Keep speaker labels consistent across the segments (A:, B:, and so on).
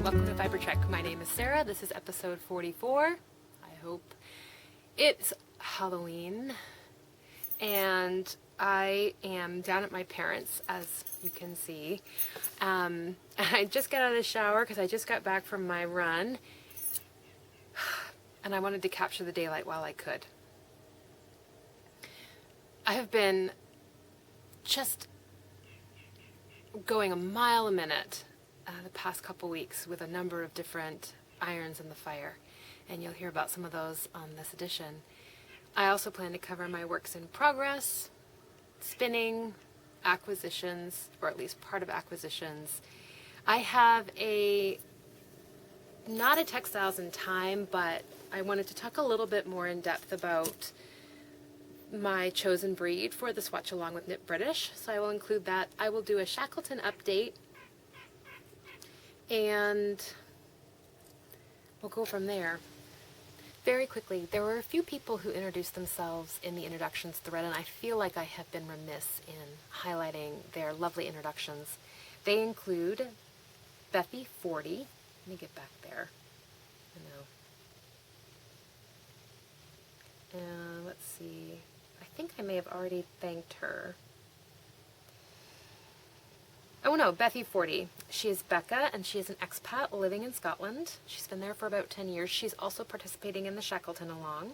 A: welcome to Fiber Trek. My name is Sarah. This is episode 44. I hope it's Halloween. And I am down at my parents', as you can see. I just got out of the shower because I just got back from my run. And I wanted to capture the daylight while I could. I have been just going a mile a minute the past couple weeks with a number of different irons in the fire, and you'll hear about some of those on this edition. I also plan to cover my works in progress, spinning, acquisitions, or at least part of acquisitions. I have not a textiles in time, but I wanted to talk a little bit more in depth about my chosen breed for the Swatch Along with Knit British, so I will include that. I will do a Shackleton update, and we'll go from there. Very quickly, there were a few people who introduced themselves in the introductions thread, and I feel like I have been remiss in highlighting their lovely introductions. They include Bethy40. Let me get back there. And let's see. I think I may have already thanked her. Oh no, Bethy40. She is Becca, and she is an expat living in Scotland. She's been there for about 10 years. She's also participating in the Shackleton Along.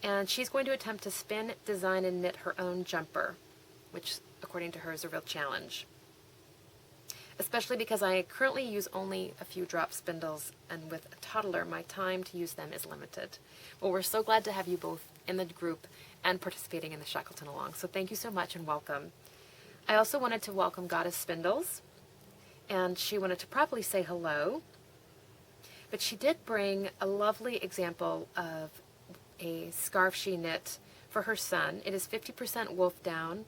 A: And she's going to attempt to spin, design, and knit her own jumper, which, according to her, is a real challenge. Especially because I currently use only a few drop spindles, and with a toddler, my time to use them is limited. Well, we're so glad to have you both in the group and participating in the Shackleton Along. So thank you so much and welcome. I also wanted to welcome Goddess Spindles, and she wanted to probably say hello, but she did bring a lovely example of a scarf she knit for her son. It is 50% wolf down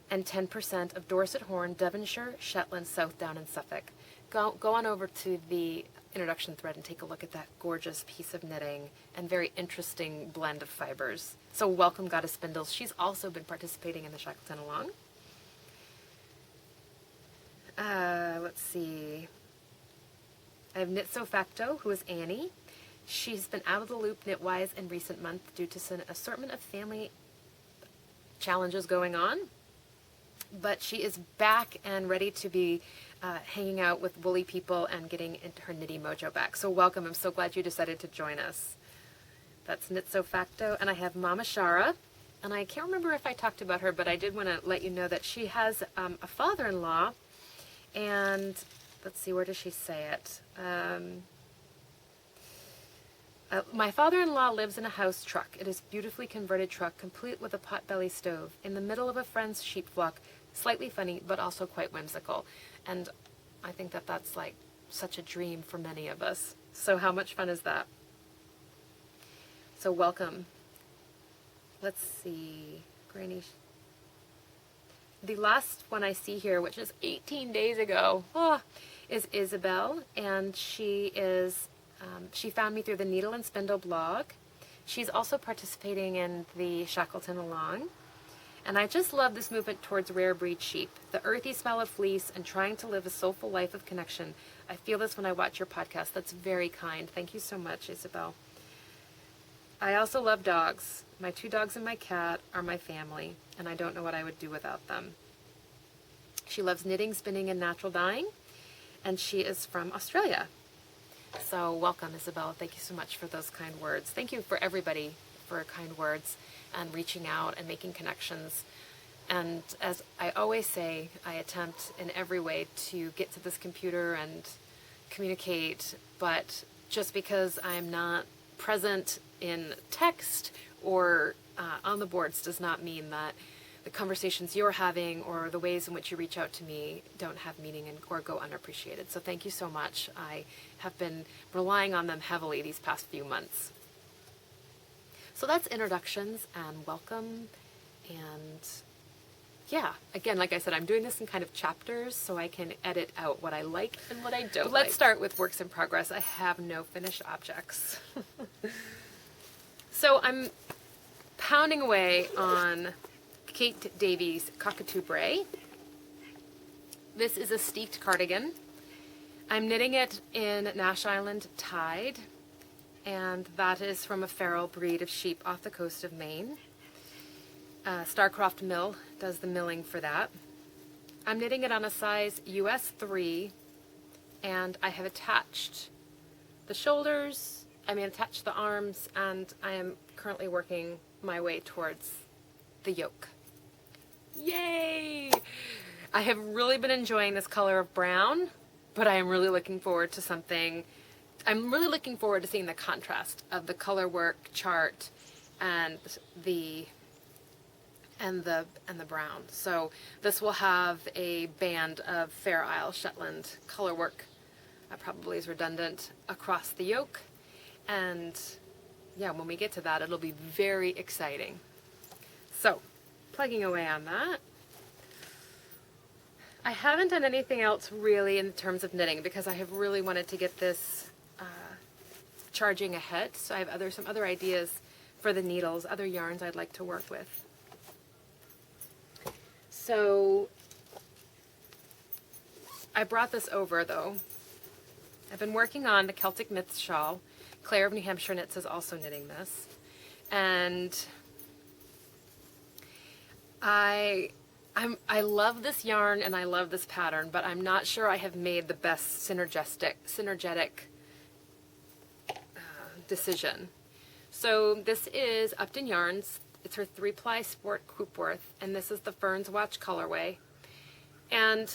A: and 10% of Dorset Horn, Devonshire, Shetland, South Down, and Suffolk. Go on over to the introduction thread and take a look at that gorgeous piece of knitting and very interesting blend of fibers. So welcome, Goddess Spindles. She's also been participating in the Shackleton Along. Let's see. I have Knit So Facto, who is Annie. She's been out of the loop knitwise in recent months due to an assortment of family challenges going on. But she is back and ready to be hanging out with woolly people and getting into her knitty mojo back. So welcome. I'm so glad you decided to join us. That's Knit So Facto. And I have Mama Shara. And I can't remember if I talked about her, but I did want to let you know that she has a father-in-law. And let's see, where does she say it? My father-in-law lives in a house truck. It is a beautifully converted truck, complete with a potbelly stove, in the middle of a friend's sheep flock. Slightly funny, but also quite whimsical. And I think that that's like such a dream for many of us. So how much fun is that? So welcome. Let's see. Granny. The last one I see here, which is 18 days ago, is Isabel. And she is, she found me through the Needle and Spindle blog. She's also participating in the Shackleton Along. And I just love this movement towards rare breed sheep, the earthy smell of fleece, and trying to live a soulful life of connection. I feel this when I watch your podcast. That's very kind. Thank you so much, Isabel. I also love dogs. My 2 dogs and my cat are my family, and I don't know what I would do without them. She loves knitting, spinning, and natural dyeing, and she is from Australia. So welcome, Isabel. Thank you so much for those kind words. Thank you for everybody for kind words and reaching out and making connections. And as I always say, I attempt in every way to get to this computer and communicate, but just because I'm not present in text or on the boards does not mean that the conversations you're having or the ways in which you reach out to me don't have meaning or go unappreciated. So thank you so much. I have been relying on them heavily these past few months. So that's introductions and welcome. And yeah, again, like I said, I'm doing this in kind of chapters so I can edit out what I like and what I don't like. Let's start with works in progress. I have no finished objects. So I'm pounding away on Kate Davies' Cockatoo Bray. This is a steeked cardigan. I'm knitting it in Nash Island Tide, and that is from a feral breed of sheep off the coast of Maine. Starcroft Mill does the milling for that. I'm knitting it on a size US 3, and I have attached the shoulders, attached the arms, and I am currently working my way towards the yoke. Yay! I have really been enjoying this color of brown, but I am really looking forward to something. I'm really looking forward to seeing the contrast of the color work chart and the brown. So this will have a band of Fair Isle Shetland color work. That probably is redundant across the yoke. And yeah, when we get to that, it'll be very exciting. So, plugging away on that. I haven't done anything else really in terms of knitting because I have really wanted to get this charging ahead. So I have some other ideas for the needles, other yarns I'd like to work with. So I brought this over though. I've been working on the Celtic Myths shawl. Claire of New Hampshire Knits is also knitting this. And I love this yarn and I love this pattern, but I'm not sure I have made the best synergetic decision. So this is Upton Yarns. It's her 3-ply Sport Coopworth, and this is the Ferns Watch colorway. And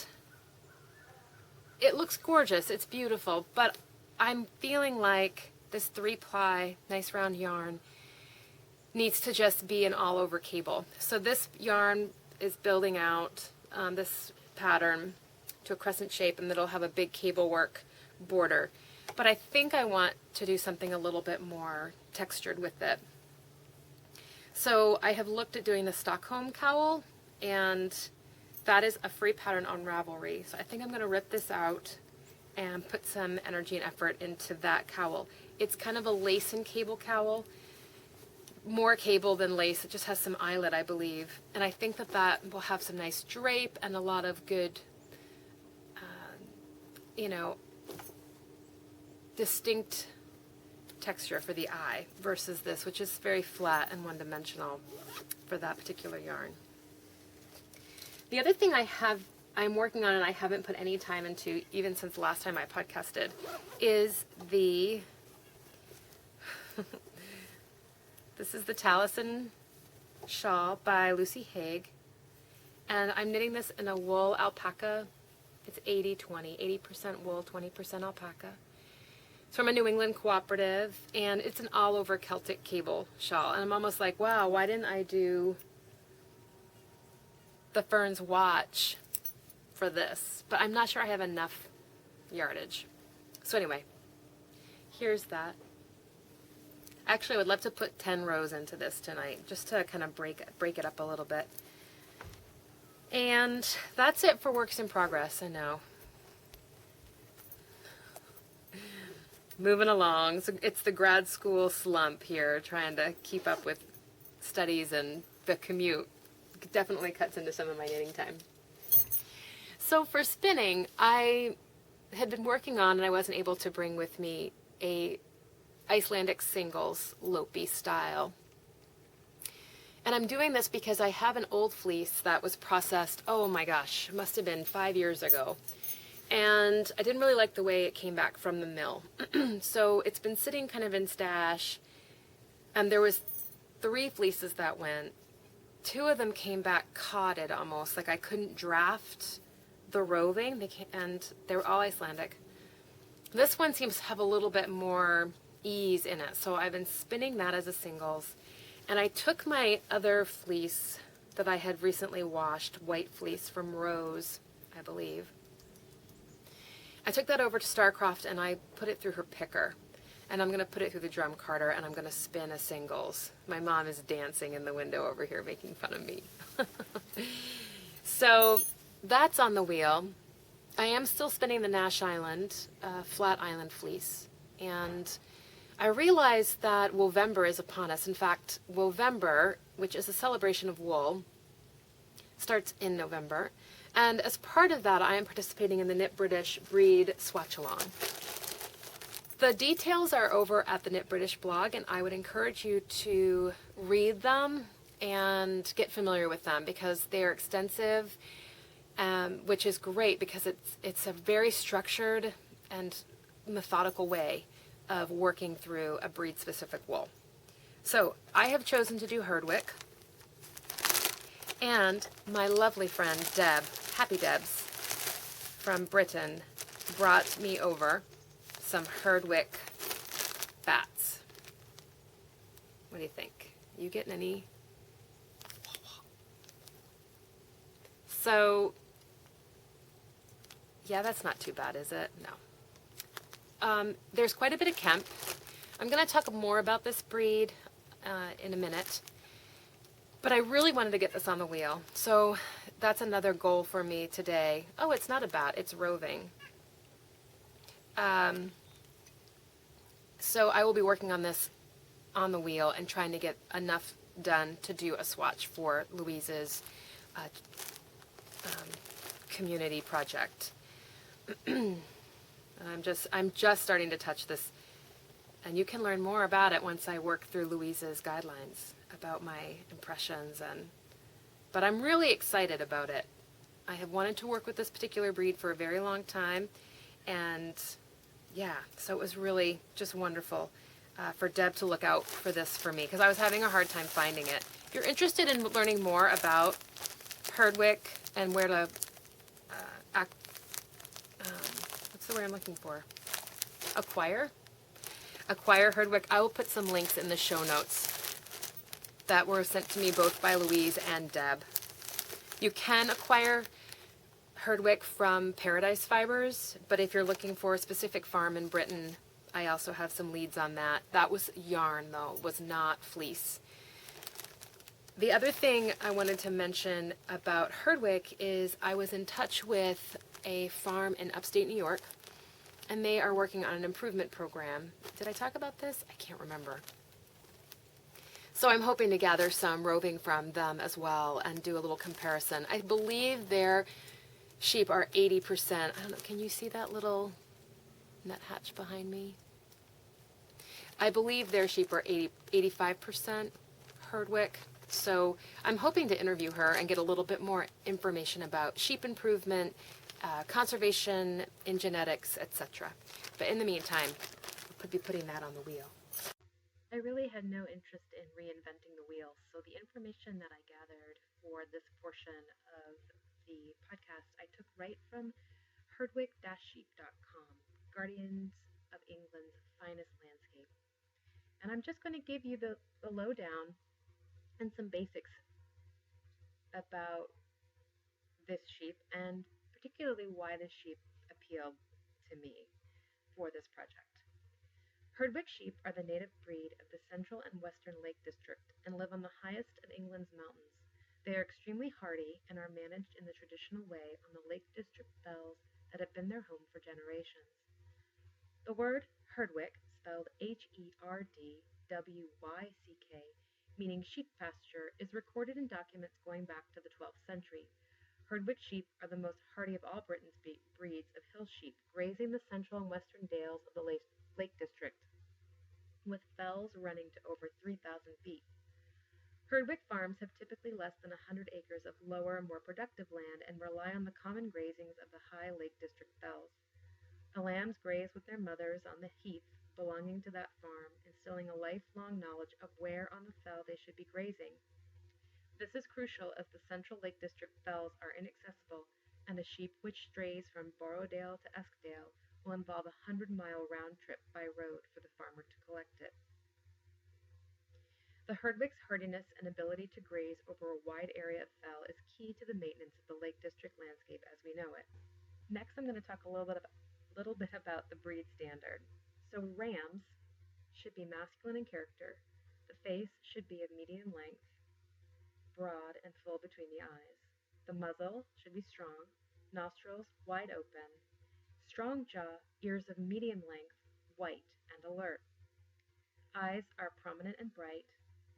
A: it looks gorgeous. It's beautiful, but I'm feeling like this 3-ply nice round yarn needs to just be an all-over cable. So this yarn is building out this pattern to a crescent shape, and it'll have a big cable work border. But I think I want to do something a little bit more textured with it. So I have looked at doing the Stockholm cowl, and that is a free pattern on Ravelry. So I think I'm going to rip this out and put some energy and effort into that cowl. It's kind of a lace and cable cowl. More cable than lace. It just has some eyelet, I believe. And I think that that will have some nice drape and a lot of good, distinct texture for the eye versus this, which is very flat and one-dimensional for that particular yarn. The other thing I'm working on and I haven't put any time into, even since the last time I podcasted, is the this is the Taliesin shawl by Lucy Haig, and I'm knitting this in a wool alpaca. It's 80-20, 80% wool, 20% alpaca. It's from a New England cooperative, and it's an all-over Celtic cable shawl. And I'm almost like, wow, why didn't I do the Ferns Watch for this? But I'm not sure I have enough yardage. So anyway, here's that. Actually, I would love to put 10 rows into this tonight, just to kind of break it up a little bit. And that's it for works in progress, I know. Moving along. So it's the grad school slump here, trying to keep up with studies, and the commute definitely cuts into some of my knitting time. So for spinning, I had been working on, and I wasn't able to bring with me, a Icelandic singles Lopi style. And I'm doing this because I have an old fleece that was processed, oh my gosh, it must have been 5 years ago. And I didn't really like the way it came back from the mill. So it's been sitting kind of in stash, and there was 3 fleeces that went. 2 of them came back cotted almost, like I couldn't draft the roving, and they were all Icelandic. This one seems to have a little bit more ease in it, so I've been spinning that as a singles. And I took my other fleece that I had recently washed, white fleece from Rose, I believe. I took that over to Starcroft and I put it through her picker. And I'm going to put it through the drum carder, and I'm going to spin a singles. My mom is dancing in the window over here making fun of me. So that's on the wheel. I am still spinning the Nash Island, flat island fleece. And I realized that Wovember is upon us. In fact, Wovember, which is a celebration of wool, starts in November. And as part of that, I am participating in the Knit British Breed Swatch Along. The details are over at the Knit British blog, and I would encourage you to read them and get familiar with them because they are extensive, which is great because it's a very structured and methodical way of working through a breed-specific wool. So I have chosen to do herdwick, and my lovely friend Deb, Happy Debs from Britain, brought me over some herdwick bats. What do you think? You getting any? So, yeah, that's not too bad, is it? No. There's quite a bit of Kemp. I'm going to talk more about this breed in a minute, but I really wanted to get this on the wheel. So that's another goal for me today. Oh, it's not a bat, it's roving. So I will be working on this on the wheel and trying to get enough done to do a swatch for Louise's community project. I'm just starting to touch this, and you can learn more about it once I work through Louise's guidelines about my impressions. But I'm really excited about it. I have wanted to work with this particular breed for a very long time, and yeah, so it was really just wonderful for Deb to look out for this for me because I was having a hard time finding it. If you're interested in learning more about herdwick and where to what's the word I'm looking for? Acquire herdwick. I will put some links in the show notes that were sent to me both by Louise and Deb. You can acquire herdwick from Paradise Fibers, but if you're looking for a specific farm in Britain, I also have some leads on that. That was yarn, though, was not fleece. The other thing I wanted to mention about herdwick is I was in touch with a farm in upstate New York, and they are working on an improvement program. Did I talk about this? I can't remember. So I'm hoping to gather some roving from them as well and do a little comparison. I believe their sheep are 80%. I don't know, can you see that little nuthatch behind me? I believe their sheep are 85% herdwick. So I'm hoping to interview her and get a little bit more information about sheep improvement, conservation in genetics, etc. But in the meantime, I'll be putting that on the wheel. I really had no interest in reinventing the wheel, so the information that I gathered for this portion of the podcast I took right from herdwick-sheep.com, Guardians of England's finest landscape. And I'm just going to give you the lowdown and some basics about this sheep and particularly why this sheep appealed to me for this project. Herdwick sheep are the native breed of the central and western Lake District and live on the highest of England's mountains. They are extremely hardy and are managed in the traditional way on the Lake District fells that have been their home for generations. The word herdwick, spelled Herdwyck, meaning sheep pasture, is recorded in documents going back to the 12th century. Herdwick sheep are the most hardy of all Britain's breeds of hill sheep, grazing the central and western dales of the Lake District, with fells running to over 3,000 feet. Herdwick farms have typically less than 100 acres of lower, more productive land and rely on the common grazings of the high Lake District fells. The lambs graze with their mothers on the heath belonging to that farm, instilling a lifelong knowledge of where on the fell they should be grazing. This is crucial as the central Lake District fells are inaccessible, and a sheep which strays from Borrowdale to Eskdale will involve a 100-mile round trip by road for the farmer to collect it. The herdwick's hardiness and ability to graze over a wide area of fell is key to the maintenance of the Lake District landscape as we know it. Next, I'm going to talk a little bit about the breed standard. So rams should be masculine in character. The face should be of medium length, broad and full between the eyes. The muzzle should be strong, nostrils wide open, strong jaw, ears of medium length, white and alert. Eyes are prominent and bright,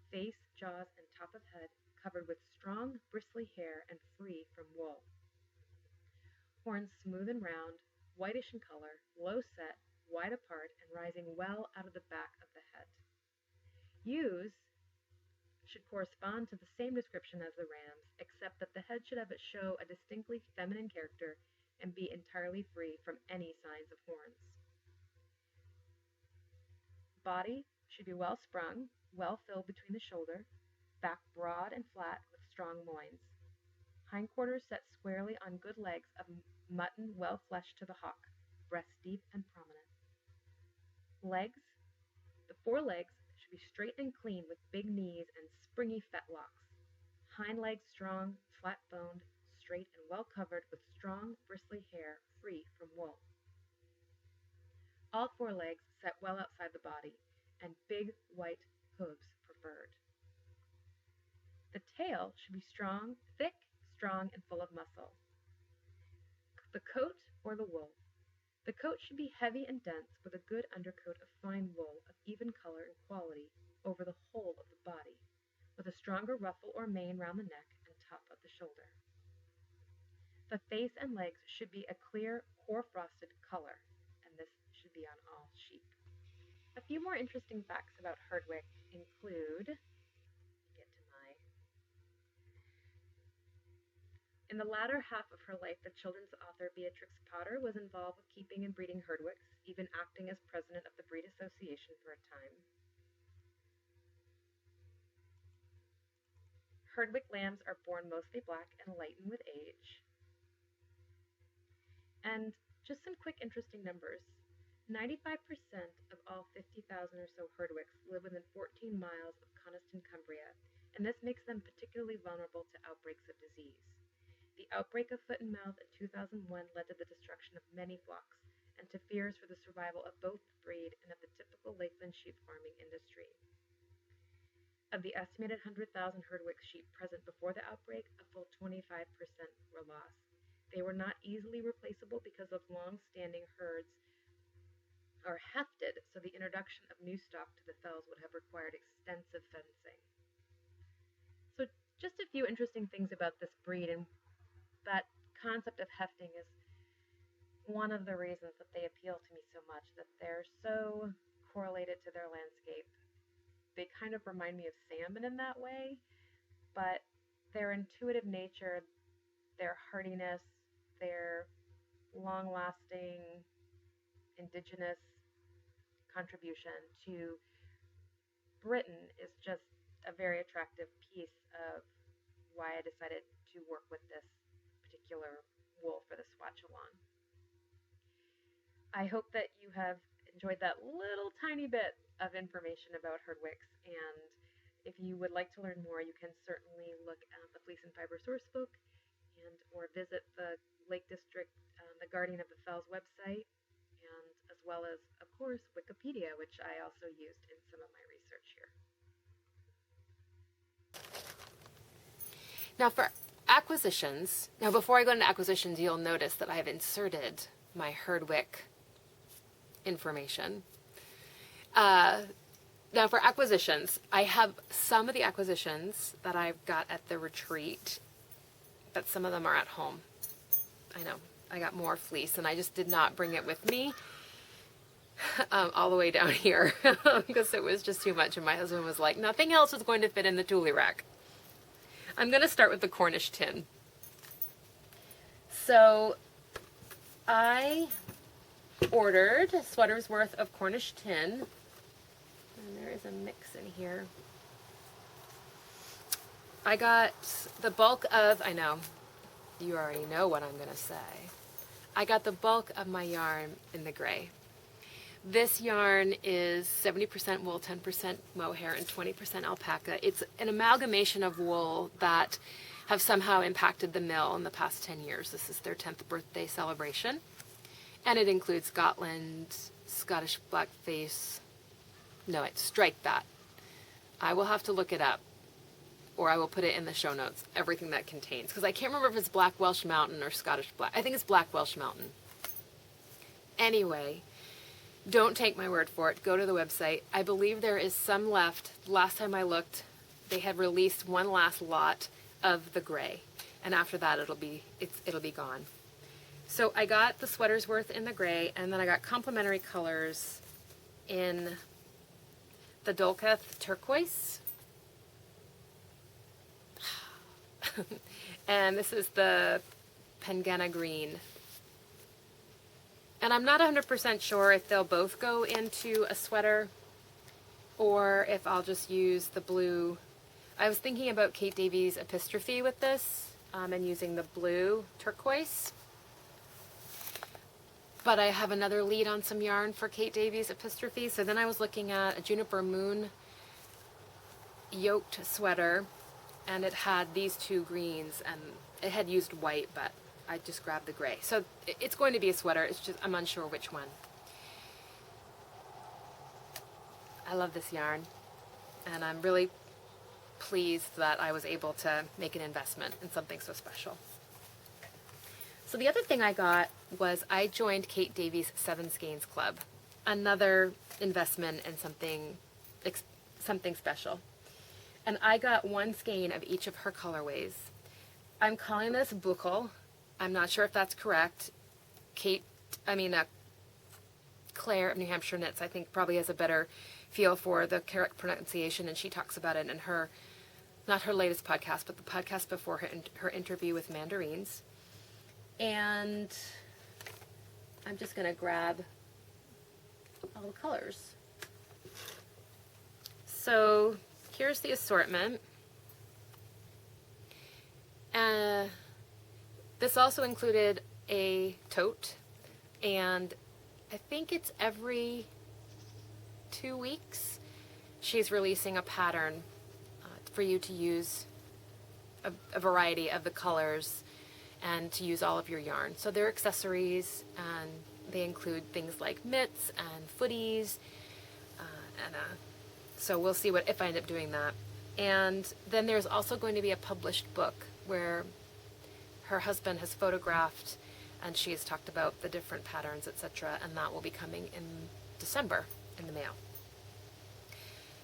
A: face, jaws, and top of head covered with strong, bristly hair and free from wool.
B: horns smooth and round, whitish in color, low set, wide apart, and rising well out of the back of the head. Ewes should correspond to the same description as the rams, except that the head should show a distinctly feminine character and be entirely free from any signs of horns. Body should be well sprung, well filled between the shoulder, back broad and flat with strong loins. Hindquarters set squarely on good legs of mutton well fleshed to the hock, breast deep and prominent. Legs. The forelegs should be straight and clean with big knees and springy fetlocks. Hind legs strong, flat-boned, straight and well covered with strong, bristly hair free from wool. All forelegs set well outside the body, and big white hooves preferred. The tail should be strong, thick, strong, and full of muscle. The coat or the wool. The coat should be heavy and dense with a good undercoat of fine wool of even color and quality over the whole of the body, with a stronger ruffle or mane round the neck and top of the shoulder. The face and legs should be a clear, hoar-frosted color, and this should be on all sheep. A few more interesting facts about Herdwick include, in the latter half of her life, the children's author Beatrix Potter was involved with keeping and breeding Herdwicks, even acting as president of the Breed Association for a time. Herdwick lambs are born mostly black and lighten with age. And just some quick interesting numbers. 95% of all 50,000 or so Herdwicks live within 14 miles of Coniston, Cumbria, and this makes them particularly vulnerable to outbreaks of disease. The outbreak of foot and mouth in 2001 led to the destruction of many flocks and to fears for the survival of both the breed and of the typical Lakeland sheep farming industry. Of the estimated 100,000 Herdwick sheep present before the outbreak, a full 25% were lost. They were not easily replaceable because of long-standing herds are hefted, so the introduction of new stock to the fells would have required extensive fencing. So just a few interesting things about this breed, and that concept of hefting is one of the reasons that they appeal to me so much, that they're so correlated to their landscape. They kind of remind me of salmon in that way, but their intuitive nature, their hardiness, their long-lasting indigenous contribution to Britain is just a very attractive piece of why I decided to work with this particular wool for the swatch-along. I hope that you have enjoyed that little tiny bit of information about Herdwicks, and if you would like to learn more, you can certainly look at the Fleece and Fiber Sourcebook or visit the Lake District, the Guardian of the Fells website, and as well as, of course, Wikipedia, which I also used in some of my research here.
A: Now for acquisitions, before I go into acquisitions, you'll notice that I've inserted my Herdwick information. Now for acquisitions, I have some of the acquisitions that I've got at the retreat, but some of them are at home. I know, I got more fleece and I just did not bring it with me all the way down here because it was just too much, and my husband was like, nothing else is going to fit in the tule rack. I'm going to start with the Cornish tin. So I ordered a sweater's worth of Cornish tin, and there is a mix in here. I got the bulk of, I know, you already know what I'm going to say. I got the bulk of my yarn in the gray. This yarn is 70% wool, 10% mohair, and 20% alpaca. It's an amalgamation of wool that have somehow impacted the mill in the past 10 years. This is their 10th birthday celebration. And it includes Scotland, Scottish blackface. No, strike that. I will have to look it up, or I will put it in the show notes, everything that contains. Because I can't remember if it's Black Welsh Mountain or Scottish Black. I think it's Black Welsh Mountain. Anyway, don't take my word for it. Go to the website. I believe there is some left. Last time I looked, they had released one last lot of the gray, and after that it'll be gone. So I got the sweater's worth in the gray, and then I got complementary colors in the Dolketh turquoise. And this is the Pengana green. And I'm not 100% sure if they'll both go into a sweater or if I'll just use the blue. I was thinking about Kate Davies' epistrophe with this and using the blue turquoise. But I have another lead on some yarn for Kate Davies' epistrophe. So then I was looking at a Juniper Moon yoked sweater, and it had these two greens, and it had used white, but I just grabbed the gray. So it's going to be a sweater. It's just I'm unsure which one. I love this yarn, and I'm really pleased that I was able to make an investment in something so special. So the other thing I got was I joined Kate Davies' Seven Skeins Club, another investment in something special. And I got one skein of each of her colorways. I'm calling this buchel. I'm not sure if that's correct. Claire of New Hampshire Knits, I think, probably has a better feel for the correct pronunciation, and she talks about it in her, not her latest podcast, but the podcast before her interview with Mandarines. And I'm just going to grab all the colors. So here's the assortment. This also included a tote, and I think it's every 2 weeks she's releasing a pattern for you to use a variety of the colors and to use all of your yarn. So they're accessories, and they include things like mitts and footies, so we'll see if I end up doing that. And then there's also going to be a published book where her husband has photographed, and she has talked about the different patterns, etc., and that will be coming in December in the mail.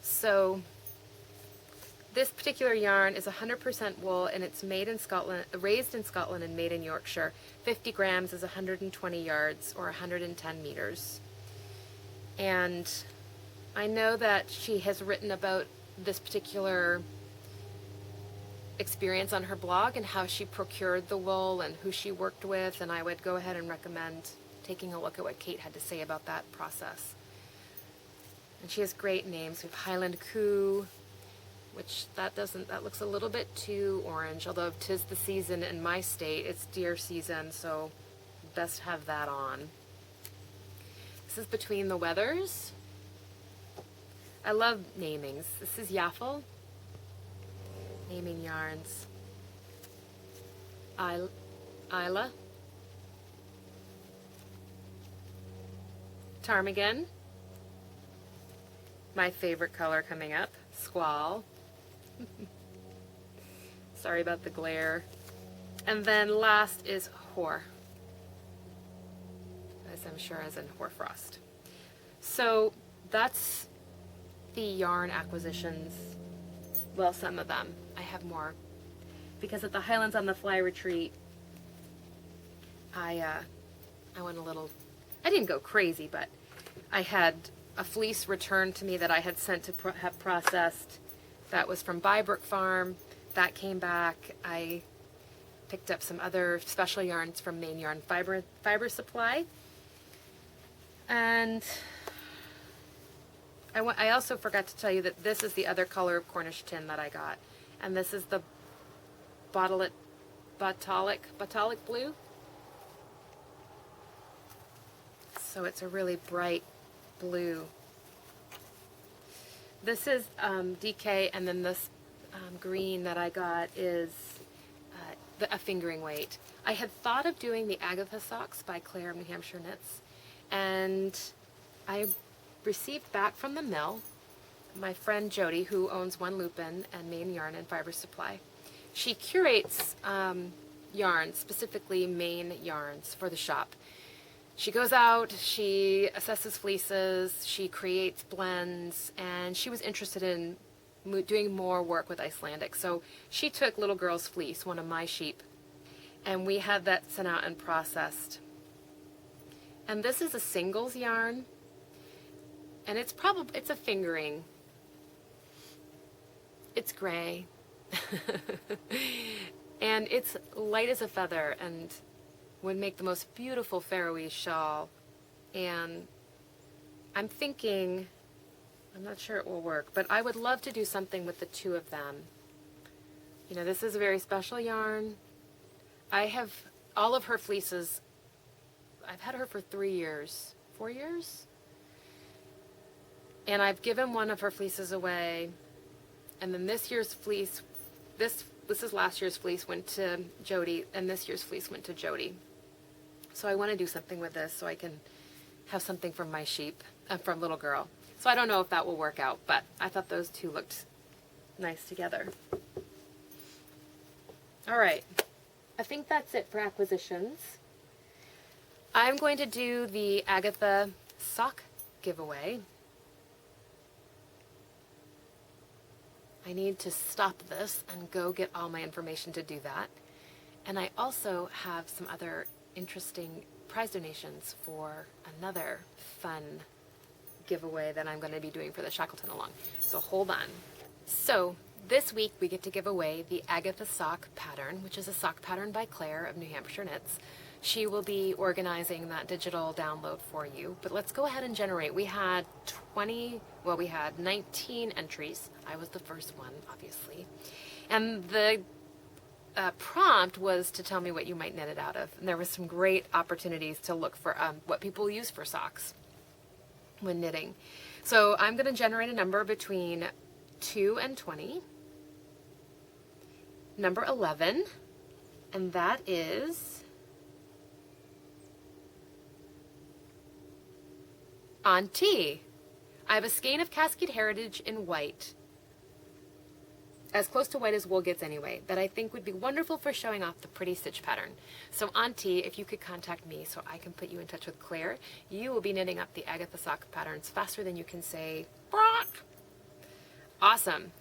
A: So this particular yarn is 100% wool, and it's made in Scotland, raised in Scotland and made in Yorkshire. 50 grams is 120 yards or 110 meters. And I know that she has written about this particular experience on her blog and how she procured the wool and who she worked with, and I would go ahead and recommend taking a look at what Kate had to say about that process. And she has great names. We have Highland Coo, which that looks a little bit too orange, although 'tis the season in my state. It's deer season, so best have that on. This is Between the Weathers. I love namings. This is Yaffle. Naming yarns. Isla. Ptarmigan. My favorite color coming up. Squall. Sorry about the glare. And then last is Hoar, as I'm sure as in hoarfrost. So that's the yarn acquisitions. Well, some of them. I have more. Because at the Highlands on the Fly retreat, I went a little, I didn't go crazy, but I had a fleece returned to me that I had sent to have processed. That was from Bybrook Farm. That came back. I picked up some other special yarns from Main Yarn Fiber Supply. And I also forgot to tell you that this is the other color of Cornish tin that I got. And this is the Botalic blue. So it's a really bright blue. This is DK, and then this green that I got is a fingering weight. I had thought of doing the Agatha socks by Claire of New Hampshire Knits, and I received back from the mill my friend Jody, who owns One Lupin and Main Yarn and Fiber Supply. She curates yarns, specifically Maine yarns, for the shop. She goes out, she assesses fleeces, she creates blends, and she was interested in doing more work with Icelandic. So she took Little Girl's Fleece, one of my sheep, And we had that sent out and processed. And this is a singles yarn, and it's a fingering. It's gray. And it's light as a feather and would make the most beautiful Faroese shawl. And I'm thinking, I'm not sure it will work, but I would love to do something with the two of them. You know, this is a very special yarn. I have all of her fleeces. I've had her for 3 years, 4 years. And I've given one of her fleeces away. And then this year's fleece, this is last year's fleece, went to Jody, and this year's fleece went to Jody. So I want to do something with this so I can have something from my sheep, from little girl. So I don't know if that will work out, but I thought those two looked nice together. All right, I think that's it for acquisitions. I'm going to do the Agatha sock giveaway. I need to stop this and go get all my information to do that. And I also have some other interesting prize donations for another fun giveaway that I'm going to be doing for the Shackleton Along. So hold on. So this week we get to give away the Agatha sock pattern, which is a sock pattern by Claire of New Hampshire Knits. She will be organizing that digital download for you. But let's go ahead and generate. We had 19 entries. I was the first one, obviously. And the prompt was to tell me what you might knit it out of. And there was some great opportunities to look for what people use for socks when knitting. So I'm going to generate a number between 2 and 20. Number 11, and that is Auntie. I have a skein of Cascade Heritage in white, as close to white as wool gets anyway, that I think would be wonderful for showing off the pretty stitch pattern. So Auntie, if you could contact me so I can put you in touch with Claire, you will be knitting up the Agatha sock patterns faster than you can say, Brock. Awesome.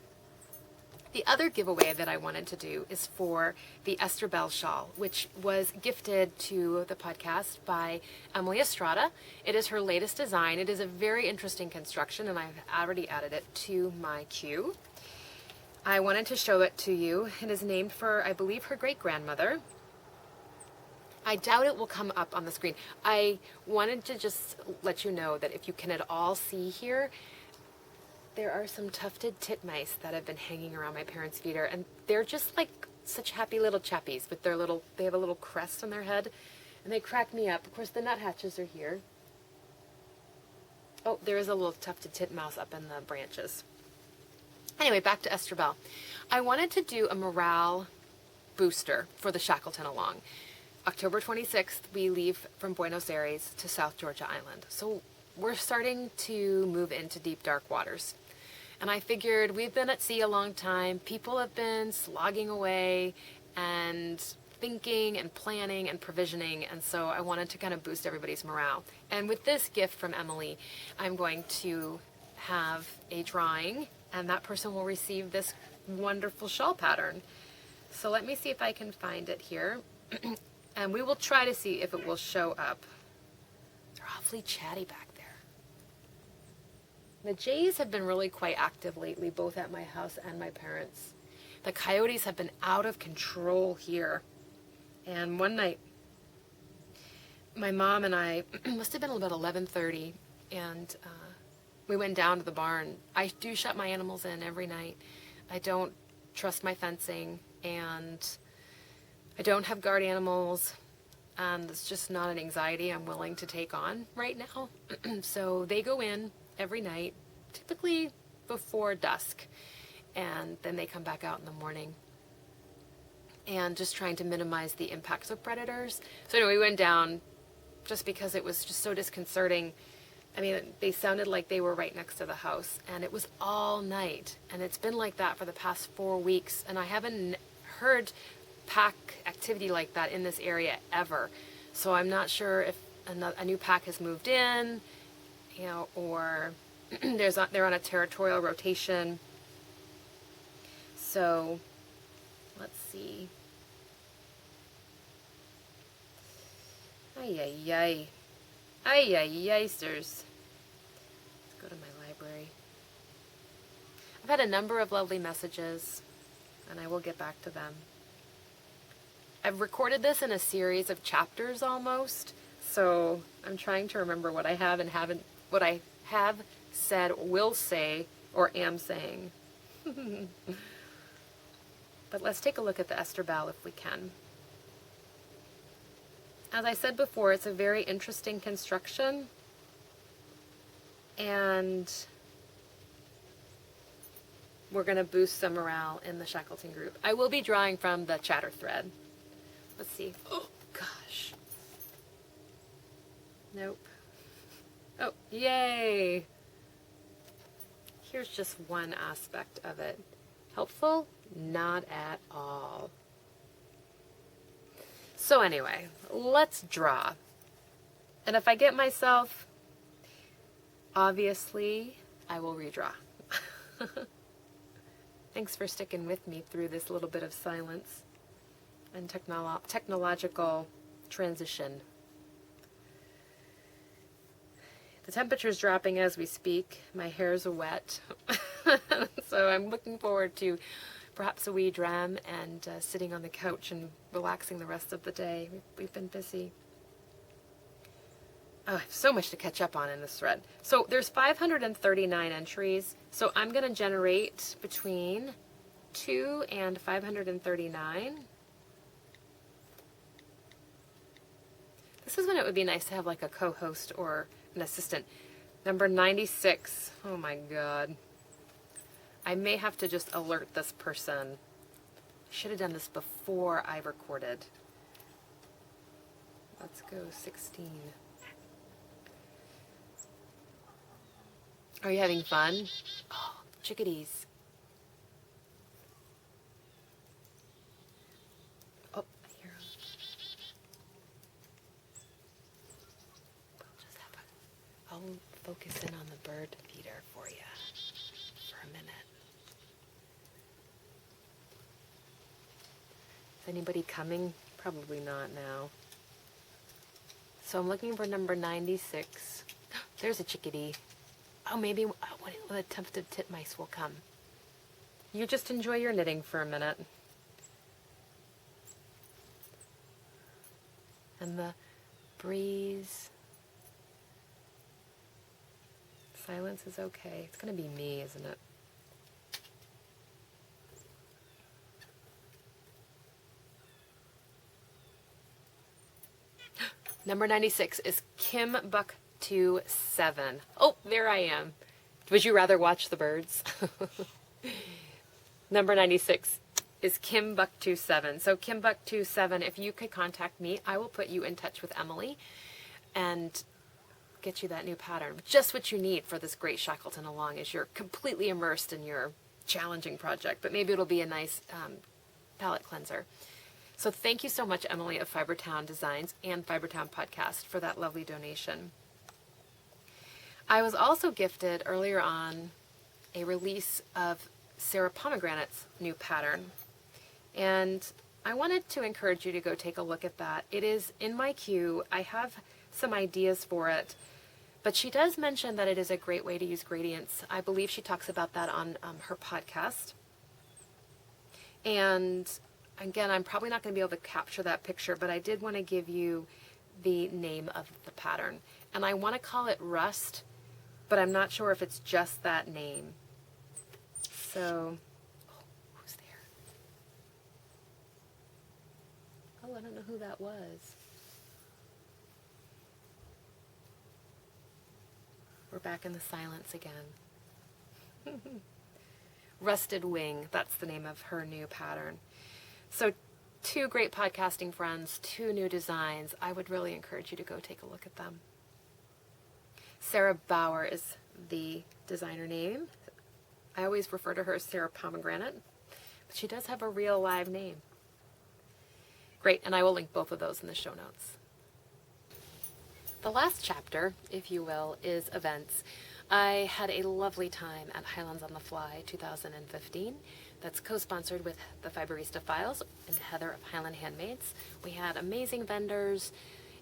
A: The other giveaway that I wanted to do is for the Esther Bell shawl, which was gifted to the podcast by Emily Estrada. It is her latest design. It is a very interesting construction, and I've already added it to my queue. I wanted to show it to you. It is named for, I believe, her great-grandmother. I doubt it will come up on the screen. I wanted to just let you know that if you can at all see here, there are some tufted titmice that have been hanging around my parents' feeder, and they're just like such happy little chappies with their they have a little crest on their head, and they crack me up. Of course, the nuthatches are here. Oh, there is a little tufted titmouse up in the branches. Anyway, back to Esther Bell. I wanted to do a morale booster for the Shackleton Along. October 26th, we leave from Buenos Aires to South Georgia Island. So we're starting to move into deep, dark waters. And I figured we've been at sea a long time. People have been slogging away and thinking and planning and provisioning. And so I wanted to kind of boost everybody's morale. And with this gift from Emily, I'm going to have a drawing, and that person will receive this wonderful shawl pattern. So let me see if I can find it here. And we will try to see if it will show up. They're awfully chatty back there. The jays have been really quite active lately, both at my house and my parents'. The coyotes have been out of control here. And one night, my mom and I, must have been about 11:30, and we went down to the barn. I do shut my animals in every night. I don't trust my fencing, and I don't have guard animals, and it's just not an anxiety I'm willing to take on right now. So they go in every night, typically before dusk, and then they come back out in the morning, and just trying to minimize the impacts of predators. So anyway, we went down just because it was just so disconcerting. I mean, they sounded like they were right next to the house, and it was all night, and it's been like that for the past 4 weeks, and I haven't heard pack activity like that in this area ever. So I'm not sure if a new pack has moved in, you know, or they're on a territorial rotation. So let's see. Ay, ay, ay. Ay, ay, yysters. Let's go to my library. I've had a number of lovely messages, and I will get back to them. I've recorded this in a series of chapters almost, so I'm trying to remember what I have and haven't, what I have said, will say, or am saying. But let's take a look at the Ester Bell if we can. As I said before, it's a very interesting construction, and we're going to boost some morale in the Shackleton group. I will be drawing from the chatter thread. Let's see. Oh, gosh. Nope. Oh, yay! Here's just one aspect of it. Helpful? Not at all. So anyway, let's draw. And if I get myself, obviously, I will redraw. Thanks for sticking with me through this little bit of silence and technological transition. The temperature's dropping as we speak. My hair's wet. So I'm looking forward to perhaps a wee dram and sitting on the couch and relaxing the rest of the day. We've been busy. Oh, I have so much to catch up on in this thread. So there's 539 entries. So I'm going to generate between 2 and 539. This is when it would be nice to have like a co-host or an assistant. Number 96. Oh my God. I may have to just alert this person. I should have done this before I recorded. Let's go 16. Are you having fun? Oh, chickadees. Oh, I hear them. I'll focus in on the bird feeder for you for a minute. Is anybody coming? Probably not now. So I'm looking for number 96. There's a chickadee. Oh, maybe when a tufted titmice will come. You just enjoy your knitting for a minute. And the breeze. Silence is okay. It's going to be me, isn't it? Number 96 is Kim Buck 27. Oh, there I am. Would you rather watch the birds? Number 96 is Kim Buck 27. So Kim Buck 27, if you could contact me, I will put you in touch with Emily and get you that new pattern. Just what you need for this great Shackleton along is you're completely immersed in your challenging project, but maybe it'll be a nice palette cleanser. So thank you so much, Emily of Fibertown Designs and Fibertown Podcast, for that lovely donation. I was also gifted earlier on a release of Sarah Pomegranate's new pattern, and I wanted to encourage you to go take a look at that. It is in my queue. I have some ideas for it, but she does mention that it is a great way to use gradients. I believe she talks about that on her podcast. And again, I'm probably not going to be able to capture that picture, but I did want to give you the name of the pattern. And I want to call it Rust, but I'm not sure if it's just that name. So, oh, who's there? Oh, I don't know who that was. We're back in the silence again. Rusted Wing, that's the name of her new pattern. So 2 great podcasting friends, 2 new designs. I would really encourage you to go take a look at them. Sarah Bauer is the designer name. I always refer to her as Sarah Pomegranate, but she does have a real live name. Great, and I will link both of those in the show notes. The last chapter, if you will, is events. I had a lovely time at Highlands on the Fly 2015. That's co-sponsored with the Fiberista Files and Heather of Highland Handmaids. We had amazing vendors.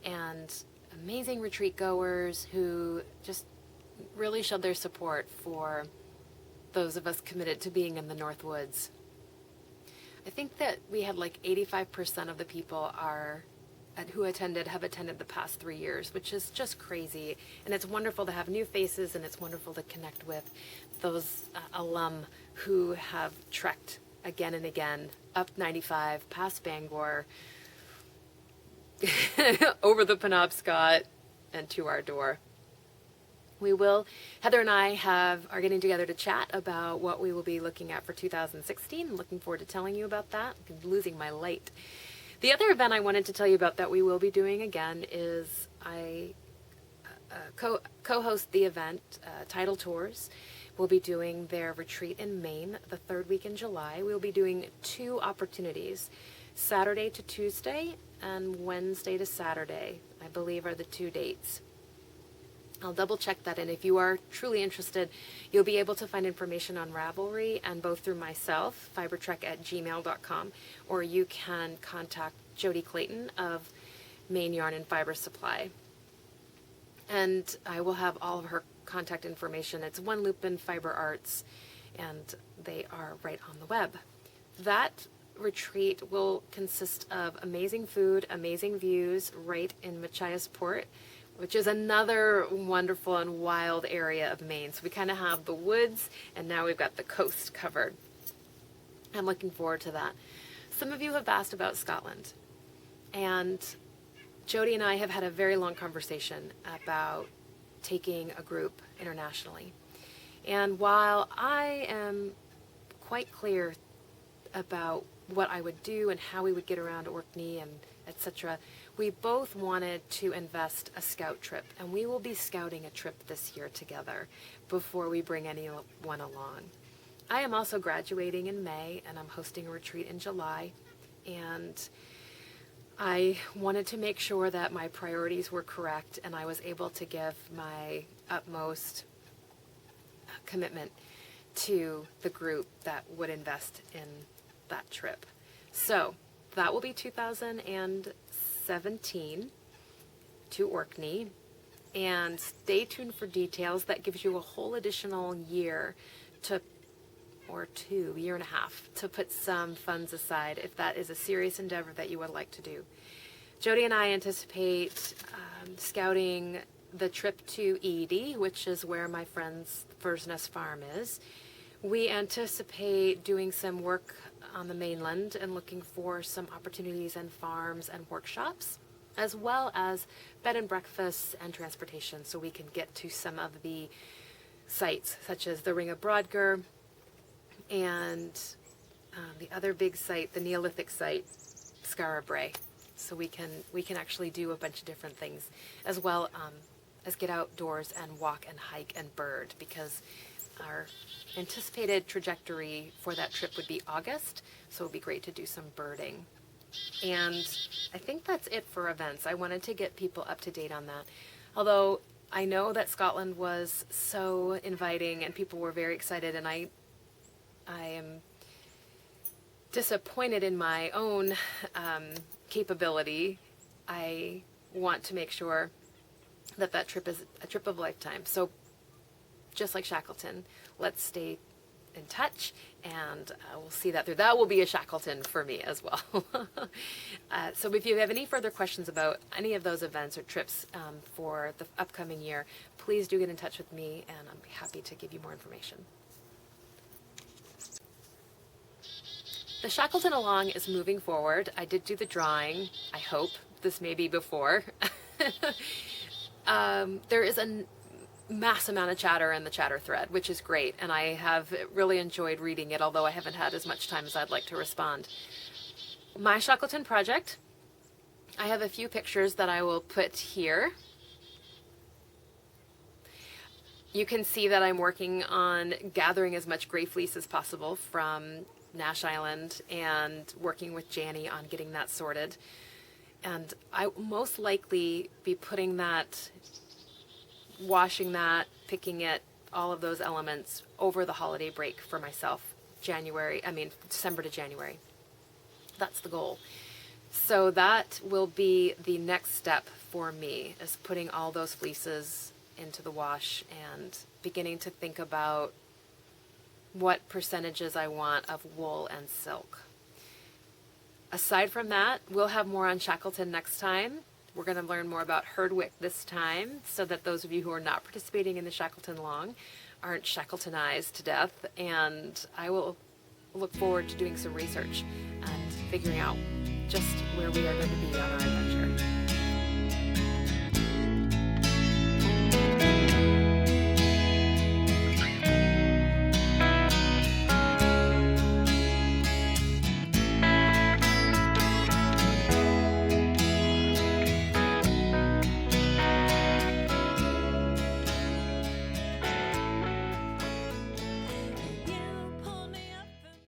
A: and amazing retreat goers who just really showed their support for those of us committed to being in the North Woods. I think that we had like 85% of the people who attended have attended the past 3 years, which is just crazy. And it's wonderful to have new faces, and it's wonderful to connect with those alum who have trekked again and again up 95, past Bangor, over the Penobscot, and to our door. Heather and I are getting together to chat about what we will be looking at for 2016. I'm looking forward to telling you about that. I'm losing my light. The other event I wanted to tell you about that we will be doing again is I co-host the event, Tidal Tours. We'll be doing their retreat in Maine the third week in July. We'll be doing 2 opportunities, Saturday to Tuesday and Wednesday to Saturday, I believe are the 2 dates. I'll double check that, and if you are truly interested, you'll be able to find information on Ravelry and both through myself, fibertrek@gmail.com, or you can contact Jody Clayton of Maine Yarn and Fiber Supply. And I will have all of her contact information. It's One Lupin Fiber Arts, and they are right on the web. That retreat will consist of amazing food, amazing views right in Machias Port, which is another wonderful and wild area of Maine. So we kind of have the woods, and now we've got the coast covered. I'm looking forward to that. Some of you have asked about Scotland, and Jody and I have had a very long conversation about taking a group internationally. And while I am quite clear about what I would do and how we would get around Orkney and etc., we both wanted to invest a scout trip, and we will be scouting a trip this year together before we bring anyone along. I am also graduating in May, and I'm hosting a retreat in July, and I wanted to make sure that my priorities were correct and I was able to give my utmost commitment to the group that would invest in that trip. So that will be 2017 to Orkney, and stay tuned for details. That gives you a whole additional year year and a half to put some funds aside if that is a serious endeavor that you would like to do. Jody and I anticipate scouting the trip to ED, which is where my friend's Fur's Nest Farm is. We anticipate doing some work on the mainland and looking for some opportunities and farms and workshops, as well as bed and breakfasts and transportation, so we can get to some of the sites such as the Ring of Brodgar and the other big site, the Neolithic site, Skara Brae. So we can actually do a bunch of different things, as well as get outdoors and walk and hike and bird, because our anticipated trajectory for that trip would be August, so it would be great to do some birding. And I think that's it for events. I wanted to get people up to date on that. Although I know that Scotland was so inviting and people were very excited, and I am disappointed in my own capability. I want to make sure that that trip is a trip of a lifetime. So just like Shackleton, let's stay in touch, and we'll see that through. That will be a Shackleton for me as well. So if you have any further questions about any of those events or trips for the upcoming year, please do get in touch with me, and I'll be happy to give you more information. The Shackleton Along is moving forward. I did do the drawing. I hope this may be before. There is a mass amount of chatter in the chatter thread, which is great, and I have really enjoyed reading it, although I haven't had as much time as I'd like to respond. My Shackleton project, I have a few pictures that I will put here. You can see that I'm working on gathering as much gray fleece as possible from Nash Island and working with Janny on getting that sorted. And I will most likely be putting that, washing that, picking it, all of those elements over the holiday break for myself, December to January. That's the goal. So that will be the next step for me, is putting all those fleeces into the wash and beginning to think about what percentages I want of wool and silk. Aside from that, we'll have more on Shackleton next time. We're going to learn more about herdwick this time, so that those of you who are not participating in the Shackleton Long aren't Shackletonized to death. And I will look forward to doing some research and figuring out just where we are going to be on our adventure.